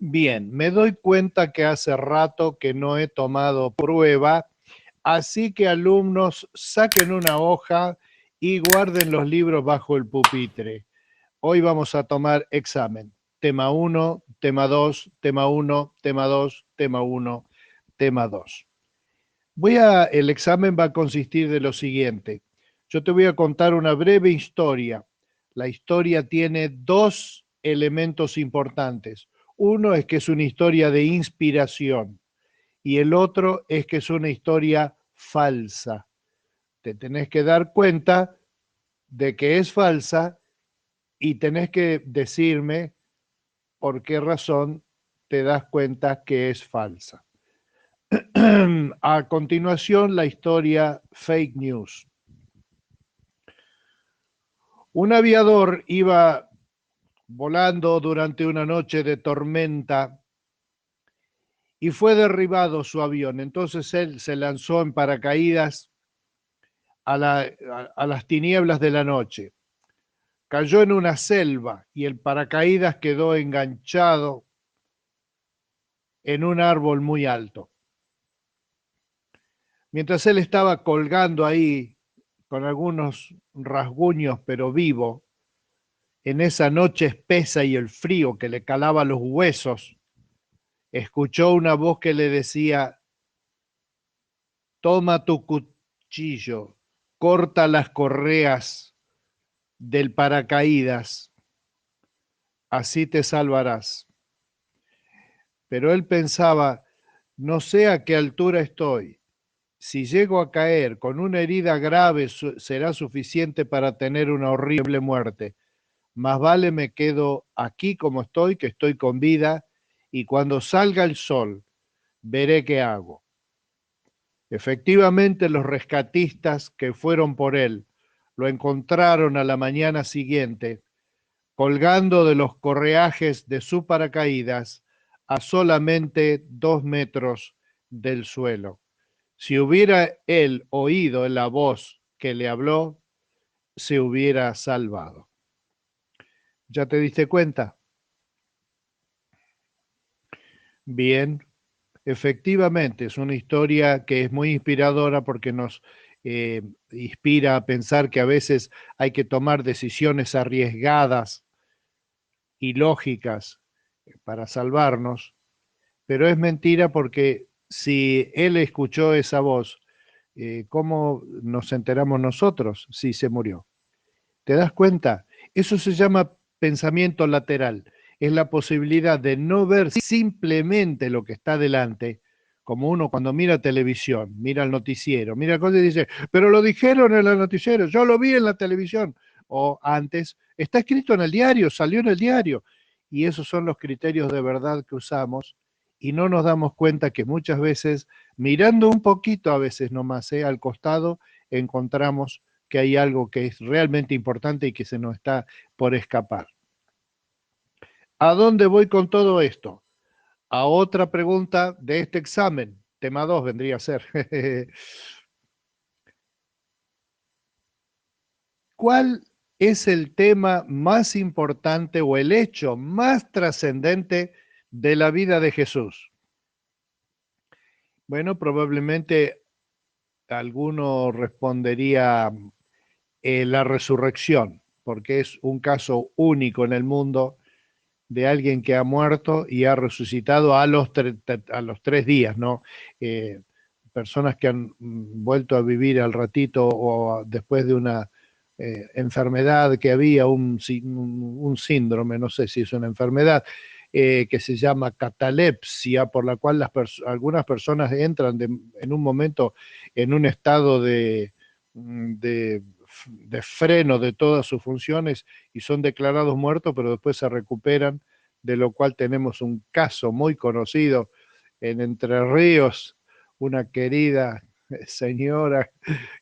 Bien, me doy cuenta que hace rato que no he tomado prueba, así que alumnos saquen una hoja y guarden los libros bajo el pupitre. Hoy vamos a tomar examen. Tema 1, tema 2, tema 1, tema 2, tema 1, tema 2. El examen va a consistir de lo siguiente. Yo te voy a contar una breve historia. La historia tiene dos elementos importantes. Uno es que es una historia de inspiración y el otro es que es una historia falsa. Te tenés que dar cuenta de que es falsa y tenés que decirme por qué razón te das cuenta que es falsa. A continuación, la historia fake news. Un aviador iba volando durante una noche de tormenta y fue derribado su avión. Entonces él se lanzó en paracaídas a las tinieblas de la noche. Cayó en una selva y el paracaídas quedó enganchado en un árbol muy alto. Mientras él estaba colgando ahí con algunos rasguños pero vivo, en esa noche espesa y el frío que le calaba los huesos, escuchó una voz que le decía: toma tu cuchillo, corta las correas del paracaídas, así te salvarás. Pero él pensaba, no sé a qué altura estoy. Si llego a caer con una herida grave será suficiente para tener una horrible muerte. Más vale me quedo aquí como estoy, que estoy con vida, y cuando salga el sol veré qué hago. Efectivamente, los rescatistas que fueron por él lo encontraron a la mañana siguiente, colgando de los correajes de su paracaídas a solamente 2 metros del suelo. Si hubiera él oído la voz que le habló, se hubiera salvado. ¿Ya te diste cuenta? Bien, efectivamente, es una historia que es muy inspiradora porque nos inspira a pensar que a veces hay que tomar decisiones arriesgadas y lógicas para salvarnos, pero es mentira porque si él escuchó esa voz, ¿cómo nos enteramos nosotros si se murió? ¿Te das cuenta? Eso se llama pensamiento lateral. Es la posibilidad de no ver simplemente lo que está delante, como uno cuando mira televisión, mira el noticiero, mira cosas y dice, pero lo dijeron en el noticiero, yo lo vi en la televisión. O antes, está escrito en el diario, salió en el diario. Y esos son los criterios de verdad que usamos y no nos damos cuenta que muchas veces, mirando un poquito a veces nomás, al costado, encontramos que hay algo que es realmente importante y que se nos está por escapar. ¿A dónde voy con todo esto? A otra pregunta de este examen. Tema 2 vendría a ser. ¿Cuál es el tema más importante o el hecho más trascendente de la vida de Jesús? Bueno, probablemente alguno respondería la resurrección, porque es un caso único en el mundo de alguien que ha muerto y ha resucitado a los 3 días, ¿no? Personas que han vuelto a vivir al ratito o después de una enfermedad que había, un síndrome, no sé si es una enfermedad, que se llama catalepsia, por la cual algunas personas entran en un momento en un estado de freno de todas sus funciones y son declarados muertos, pero después se recuperan, de lo cual tenemos un caso muy conocido en Entre Ríos, una querida señora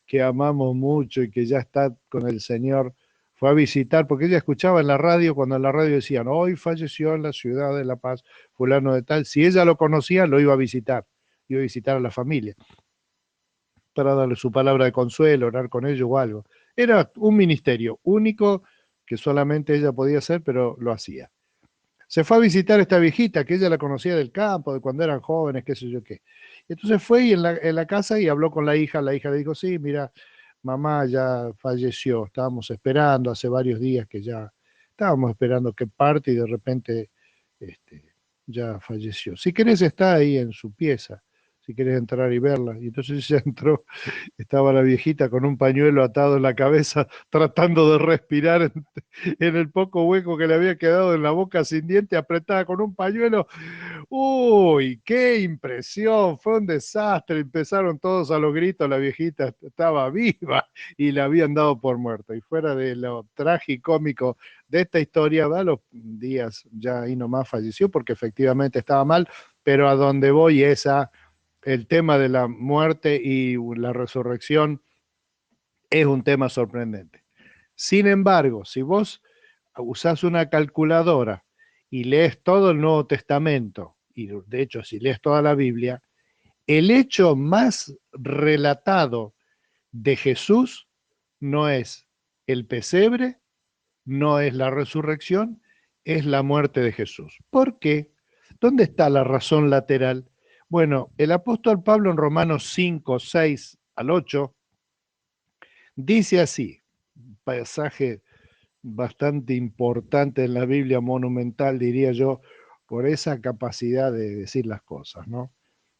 que amamos mucho y que ya está con el Señor, fue a visitar, porque ella escuchaba en la radio, cuando en la radio decían, hoy falleció en la ciudad de La Paz, fulano de tal, si ella lo conocía, lo iba a visitar a la familia, para darle su palabra de consuelo, orar con ellos o algo. Era un ministerio único que solamente ella podía hacer, pero lo hacía. se fue a visitar a esta viejita, que ella la conocía del campo, de cuando eran jóvenes, qué sé yo qué. Entonces fue y en la casa y habló con la hija le dijo, sí, mira, mamá ya falleció, estábamos esperando hace varios días que ya, estábamos esperando que parte y de repente este, ya falleció. Si querés está ahí en su pieza, si querés entrar y verla. Y entonces ella entró, estaba la viejita con un pañuelo atado en la cabeza, tratando de respirar en el poco hueco que le había quedado en la boca sin diente, apretada con un pañuelo. Uy, qué impresión, fue un desastre. Empezaron todos a los gritos, la viejita estaba viva y la habían dado por muerta. Y fuera de lo tragicómico de esta historia, a los días ya ahí nomás falleció porque efectivamente estaba mal, pero a donde voy es a el tema de la muerte y la resurrección es un tema sorprendente. Sin embargo, si vos usás una calculadora y lees todo el Nuevo Testamento, y de hecho si lees toda la Biblia, el hecho más relatado de Jesús no es el pesebre, no es la resurrección, es la muerte de Jesús. ¿Por qué? ¿Dónde está la razón lateral? Bueno, el apóstol Pablo en Romanos 5, 6 al 8 dice así, pasaje bastante importante en la Biblia, monumental, diría yo, por esa capacidad de decir las cosas, ¿no?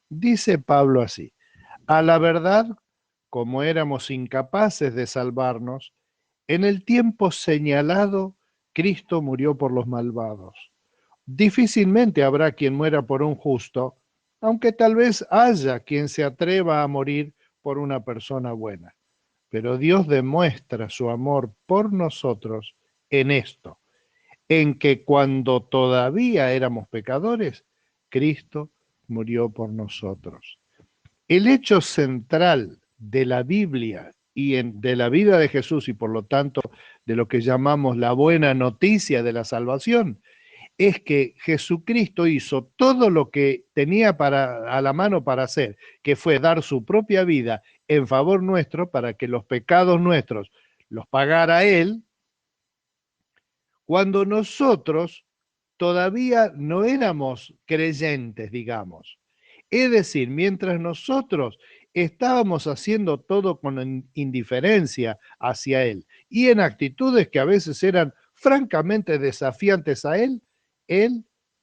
Dice Pablo así, a la verdad, como éramos incapaces de salvarnos, en el tiempo señalado, Cristo murió por los malvados. Difícilmente habrá quien muera por un justo, aunque tal vez haya quien se atreva a morir por una persona buena. Pero Dios demuestra su amor por nosotros en esto, en que cuando todavía éramos pecadores, Cristo murió por nosotros. El hecho central de la Biblia y de la vida de Jesús y por lo tanto de lo que llamamos la buena noticia de la salvación es que Jesucristo hizo todo lo que tenía a la mano para hacer, que fue dar su propia vida en favor nuestro para que los pecados nuestros los pagara Él, cuando nosotros todavía no éramos creyentes, digamos. Es decir, mientras nosotros estábamos haciendo todo con indiferencia hacia Él y en actitudes que a veces eran francamente desafiantes a Él,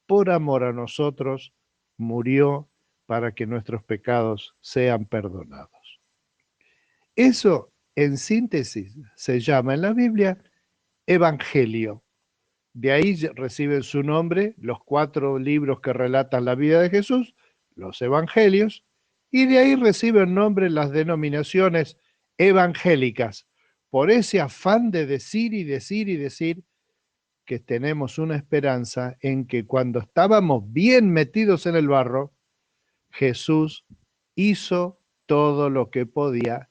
por amor a nosotros, murió para que nuestros pecados sean perdonados. Eso, en síntesis, se llama en la Biblia Evangelio. De ahí reciben su nombre los 4 libros que relatan la vida de Jesús, los evangelios, y de ahí reciben nombre las denominaciones evangélicas, por ese afán de decir y decir y decir que tenemos una esperanza en que cuando estábamos bien metidos en el barro, Jesús hizo todo lo que podía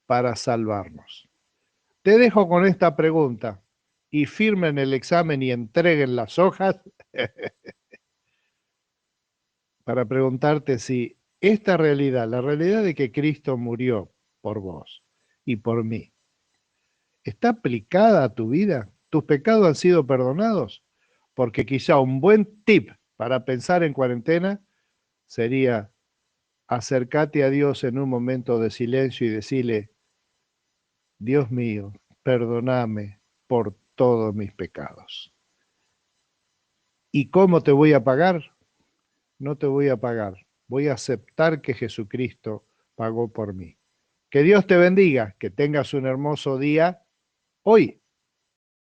para salvarnos. Te dejo con esta pregunta y firmen el examen y entreguen las hojas para preguntarte si esta realidad, la realidad de que Cristo murió por vos y por mí, ¿está aplicada a tu vida? ¿Tus pecados han sido perdonados? Porque quizá un buen tip para pensar en cuarentena sería acercarte a Dios en un momento de silencio y decirle, Dios mío, perdóname por todos mis pecados. ¿Y cómo te voy a pagar? No te voy a pagar. Voy a aceptar que Jesucristo pagó por mí. Que Dios te bendiga, que tengas un hermoso día hoy.